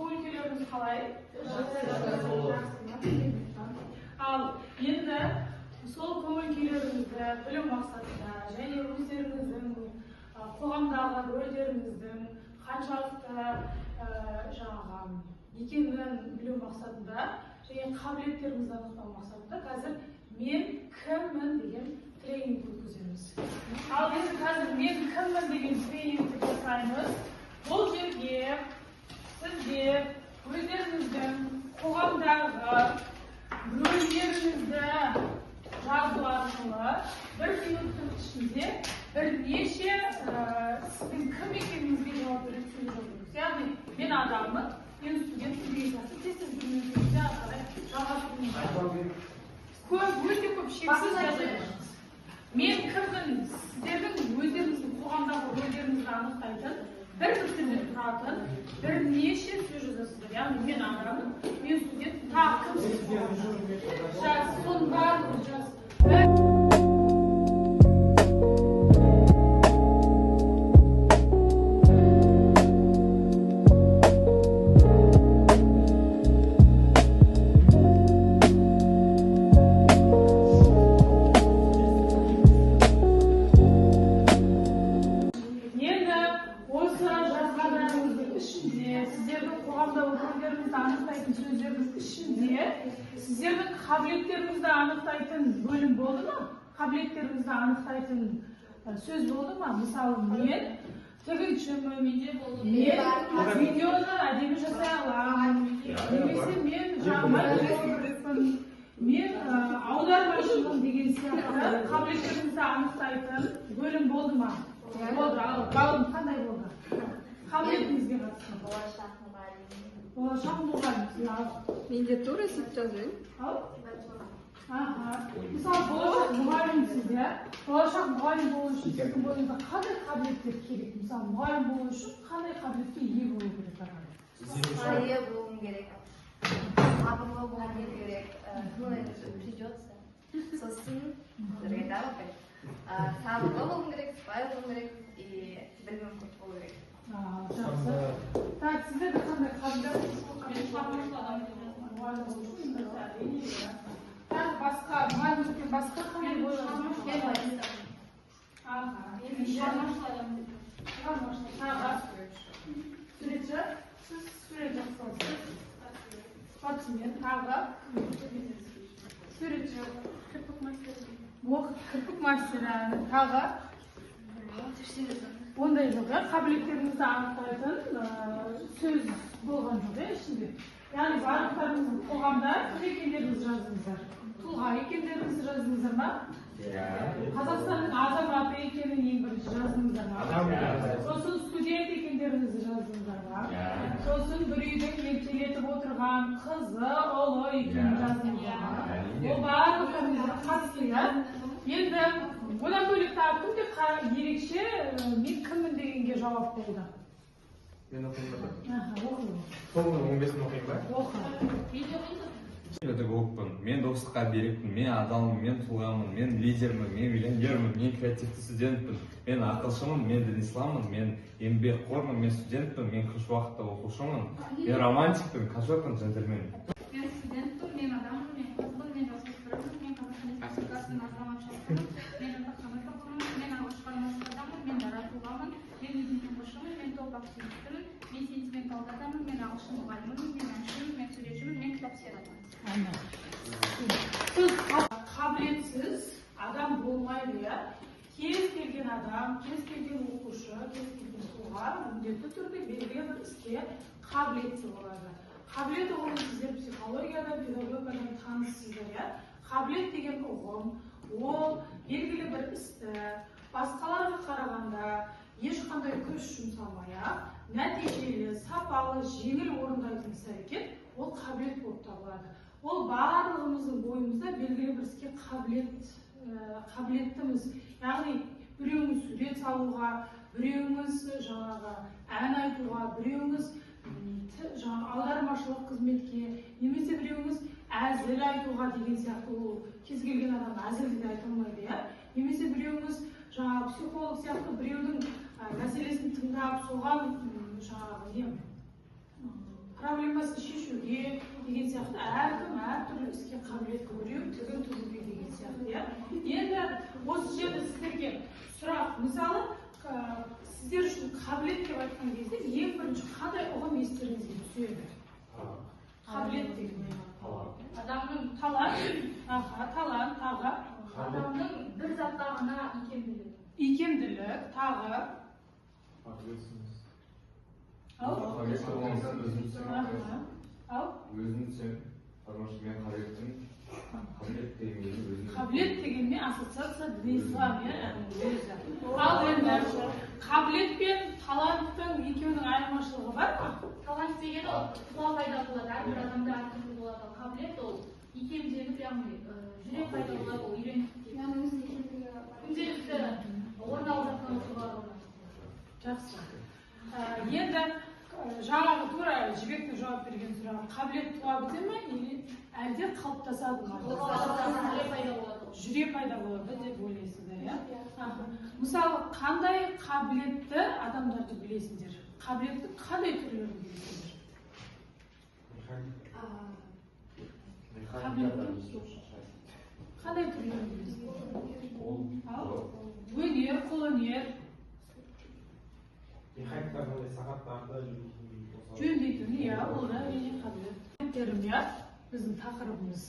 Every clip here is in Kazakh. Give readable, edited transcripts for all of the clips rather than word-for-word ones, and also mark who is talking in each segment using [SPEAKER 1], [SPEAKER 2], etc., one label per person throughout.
[SPEAKER 1] Көңіл-күйлеріңіз қалай? Ал енді сол көңіл-күйлеріңізді білу мақсатында және өздеріңіздің қоғамдағы рөлдеріңіздің қаншалықты екенін білу мақсатында және қабілеттеріңізді анықтау мақсатында қазір мен кіммін деген тренинг өткіземіз. Ал енді қазір мен кіммін деген тренингті жасаймыз. Бұл жерге сіздер өздеріңіздің қоғамдағы рөлдеріңізді жазу арқылы бір минуттың ішінде бірнеше сіздің кім екеніңізге жауап бересіздер. Яғни мен адаммын, мен студент деген сияқты тез-тез бір минутта жалғастырыңыз. Өте көп шексіз жазыңыз. Мен кіммін? Сіздердің өздеріңіздің қоғамдағы рөлдеріңізді анықтайтын бір бірден тұратын бірнеше сөз жазасыздар. Яғни мен адаммын, мен студент, тағы кімсіз? Жаз, соның барлығын жаз. Сіздердің қабілеттеріңізді анықтайтын бөлім болды ма? Қабілеттеріңізді анықтайтын сөз болды ма? Мысалы, мен тігіншімін, мен видеоны әдемі жасай аламын, немесе мен математикпін, мен аудармашымын деген сияқты қабілеттеріңізді анықтайтын бөлім болды ма? Болды. Ал ғалым қандай болды? Қабілетіңізге қатысты. Болашақ мұғалім.
[SPEAKER 2] Менде тура сөйтіп жазайын.
[SPEAKER 1] Мысалы, болашақ мұғалімсіз, болашақ мұғалім болу үшін сіздің бойыңызда қандай қабілеттер керек? Мысалы, мұғалім болу үшін қандай қабілетке ие болу керек?
[SPEAKER 3] Сыйы болуым керек, сабырлы болуым керек, придется. Сосын сіздерге айтамын, сабырлы болуым керек, сыпайы болуым керек и білімім көп болу керек.
[SPEAKER 1] Жақсы. Так, сіздерде қандай қабілет? Басқа, мұғалімдіктен басқа қандай ойларыңыз? Суретші? Сіз сурет жасайсыз. Спортсмен, тағы? Суретші? Кірпік мастері, тағы? Ондай жоқ, қабілеттеріңізді анықтайтын сөз болған жоқ ішінде. Яғни барлықтарыңыздың қоғамда кім екендеріңізді жаздыңыздар. Тұлға екендеріңізді жаздыңыздар ма? Қазақстанның азаматы екенін ең бірінші жаздыңыздар ма? Сосын студент екендеріңізді жаздыңыздар ма? Сосын бір үйдің ертелетіп отырған қызы, ұлы екенін жаздыңыздар ма? Ол барлықтарыңызға қатысты. Енді одан бөлек тағы кімде ерекше мен кіммін дегенге жауап болды?
[SPEAKER 4] Мен оқимын ба?
[SPEAKER 1] Оқимын.
[SPEAKER 4] Соңғы 15-ін оқимын ба?
[SPEAKER 1] Оқы.
[SPEAKER 4] Педагогпын, мен достыққа берікпін, мен адалмын, мен тұлғамын, мен лидермін, мен миллионермін, мен креативті студентпін, мен ақылшымын, мен дін исламмын, мен еңбекқормын, мен студентпін, мен қыш уақытта оқушымын, мен романтикпін, кашоппын, джентльменмін.
[SPEAKER 5] Мен студентпін, мен адаммын, мен қызбын, мен жасөспіріммін, мен Қазақстан Республикасының азаматшасымын, мен жатақханада тұрамын, мен ағылшын адаммын, мен дара тұлғамын, мен өзім тұңғышымын, мен топ активистімін, мен сентименталды адаммын, мен ағылшын мұғалімімін, мен әншімін, мен суретшімін, мен кітап сыйратамын.
[SPEAKER 1] Қабілетсіз адам болмайды, кез келген адам, кез келген оқушы, кез келген тұлға міндетті түрде белгілі бір іске қабілетті болады. Қабілет ұғымын сіздер психологияда, педагогикадан таныссыздар. Қабілет деген ұғым, ол белгілі бір істі басқаларға қарағанда ешқандай күш жұмсамай, нәтижелі, сапалы, жеңіл орындайтын іс-әрекет, ол қабілет болып табылады. Ол барлығымыздың бойымызда белгілі бір іске қабілеттіміз. Яғни біреуіңіз сурет салуға, біреуіңіз ән айтуға, біреуіңіз аудармашылық шаруашылық қызметке, немесе біреуіңіз әзіл айтуға деген сияқты, ол кез келген адам әзілді де айта алмайды, иә? Немесе біреуіңіз жаңағы психолог сияқты біреудің мәселесін тыңдап, соған жаңағы проблемасын шешуге деген сияқты әркім әртүрлі іске қабілетті, біреу тігін тігуге деген сияқты, иә? Енді осы жерде сіздерге сұрақ, мысалы, сіздер үшін қабілет деп айтқан кезде ең бірінші қандай ұғым естеріңізге түседі? Қабілет деген
[SPEAKER 5] адамның
[SPEAKER 1] талант, тағы
[SPEAKER 5] адамның бір затта ғана
[SPEAKER 1] икемділік, тағы қабілет дегенмен ассоциация ислам, ал енді қабілет пен таланттың екеуінің айырмашылығы бар ма?
[SPEAKER 5] талант деген ол туа пайда болады, әрбір адамда әртүрлі болады. Ал қабілет ол икемденіп, яғни жүрек пайда болады, ол үйреніп күнделікті орын алып жатқан оқиғалар.
[SPEAKER 1] Жақсы. Енді жаңағы тура жібектің жауап берген сұрағы, қабілет туа біте ме, әлде қалыптасады ма? Жүре пайда болады деп ойлайсыздар, иә? Мысалы, қандай қабілетті адамдарды білесіңдер? Қабілеттің қандай түрлерін білесіңдер? Қандай түрлерін білесіңдер? Өнер, қолөнер, жөндейтін, иә, ол да әрине қабілет. Біздің тақырыбымыз.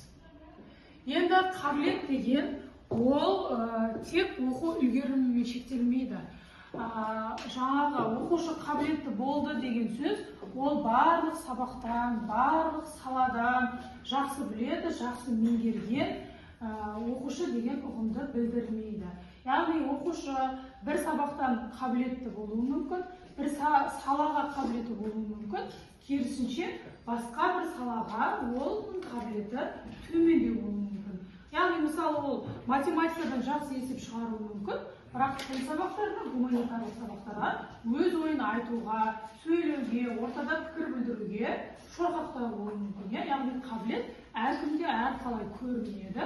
[SPEAKER 1] Енді қабілет деген ол тек оқу үлгерімімен шектелмейді. Жаңағы оқушы қабілетті болды деген сөз, ол барлық сабақтан, барлық саладан жақсы біледі, жақсы меңгерген оқушы деген ұғымды білдірмейді. Яғни оқушы бір сабақтан қабілетті болуы мүмкін, бір салаға қабілеті болуы мүмкін, керісінше басқа бір салаға ол қабілеті төмендеу болуы мүмкін. Яғни мысалы ол математикадан жақсы есеп шығаруы мүмкін, бірақ тіл сабақтарына, гуманитарлық сабақтарға өз ойын айтуға, сөйлеуге, ортада пікір білдіруге шорқақтау болуы мүмкін. Яғни қабілет әркімде әрқалай көрінеді,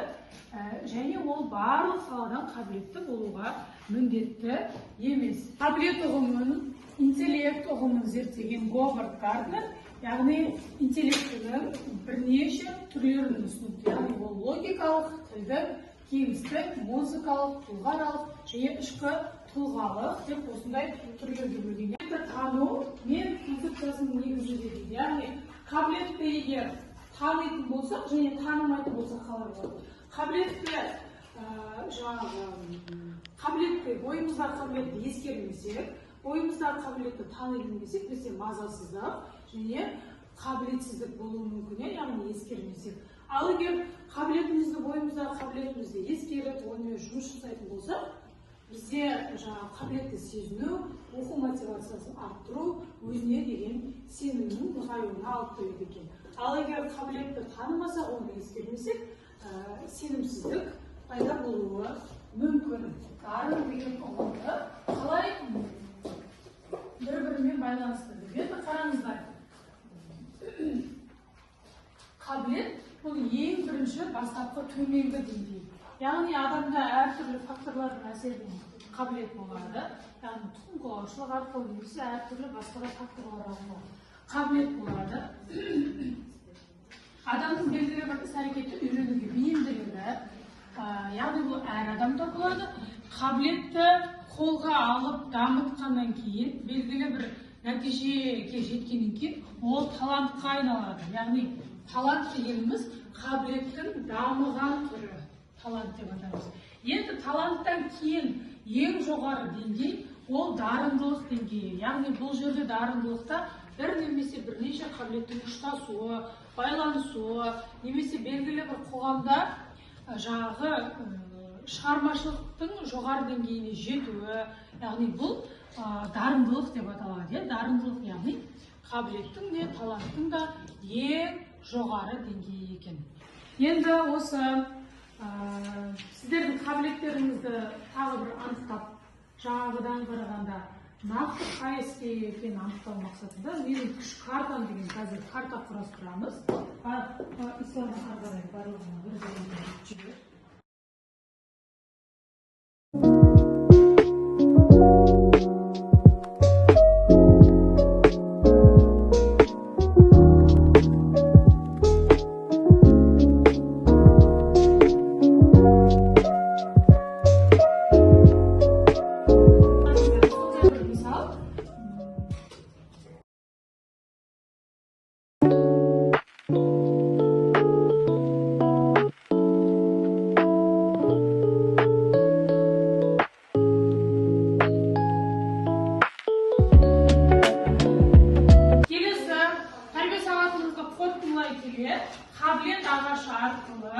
[SPEAKER 1] және ол барлық саладан қабілетті болуға міндетті емес. Қабілет ұғымын, интеллект ұғымын зерттеген Говард Гарднер, яғни интеллектінің бірнеше түрлерін ұсынды. Яғни ол логикалық, тілдік, кеңістік, музыкалық, тұлғаралық және ішкі тұлғалық деп осындай түрлерге бөлген. Тану мен концепциясының негізінде дейді. Яғни қабілетті егер танитын болсақ және танымайтын болсақ қалай болады? Қабілетті бойымыздағы қабілетті ескермесек, бойымыздағы қабілетті тани білмесек, бізде мазасыздық және қабілетсіздік болуы мүмкін, яғни ескермесек. Ал егер қабілетімізді, бойымыздағы қабілетімізді ескеріп, онымен жұмыс жасайтын болсақ, бізде қабілетті сезіну, оқу мотивациясын арттыру, өзіне деген сенімнің нығаюына алып келеді екен. Ал егер қабілетті танымасақ, оны ескермесек, сенімсіздік пайда болуы мүмкін. Дарын деген ұғымды қалай бір-бірімен байланыстырды? Енді қараңыздар. Қабілет бұл ең бірінші бастапқы төменгі деңгей. Яғни адамда әртүрлі факторлардың әсерінен қабілет болады. Яғни тұқымқуалаушылық арқылы немесе әртүрлі басқа факторлар арқылы қабілет болады. Адамның белгілі бір іс-әрекетті үйренуге бейімділігі, яғни бұл әр адамда болады. Қабілетті қолға алып дамытқаннан кейін, белгілі бір нәтижеге жеткеннен кейін, ол талантқа айналады. Яғни талант дегеніміз қабілеттің дамыған түрі. Талант деп атаймыз. Енді таланттан кейін ең жоғары деңгей ол дарындылық деңгейі. Яғни бұл жерде дарындылықта бір немесе бірнеше қабілеттің ұштасуы, байланысуы, немесе белгілі бір қоғамда жаңағы шығармашылықтың жоғары деңгейіне жетуі, яғни бұл дарындылық деп аталады. Дарындылық яғни қабілеттің де таланттың да ең жоғары деңгейі екен. Енді осы сіздердің қабілеттеріңізді тағы бір анықтап, жаңағыдан қарағанда нақты қайсы екенін анықтау мақсатында менің күш картам деген қазір карта құрастырамыз. Ислам қарғарай барлығына бір-біріне жібер. Қабілет ағашы арқылы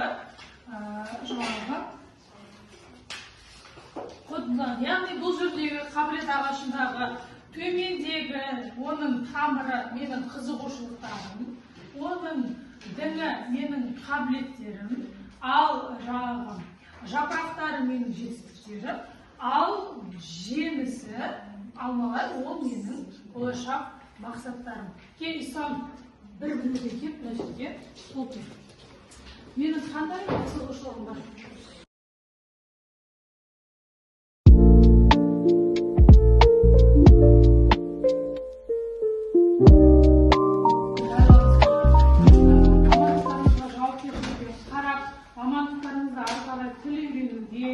[SPEAKER 1] яғни бұл жердегі қабілет ағашындағы төмендегі оның тамыры менің қызығушылықтарым, оның діні менің қабілеттерім, ал жапырақтары менің жетістіктерім, ал жемісі алмалар ол менің болашақ мақсаттарым. Кел ислам бір-біріне келіп мына жерге отыр. Менің қандай қызығушылығым бар? Мамандықтарыңызға жауапкершілікпен қарап, мамандықтарыңызды ары қарай тіл үйренуге,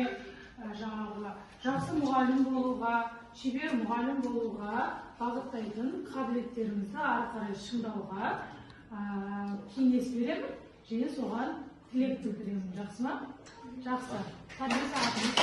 [SPEAKER 1] жақсы мұғалім болуға, шебер мұғалім болуға бағыттайтын қабілеттеріңізді ары қарай шыңдауға кеңес беремін және соған тілек білдіремін. Жақсы ма? Жақсы. Тәрбие сағатымыз.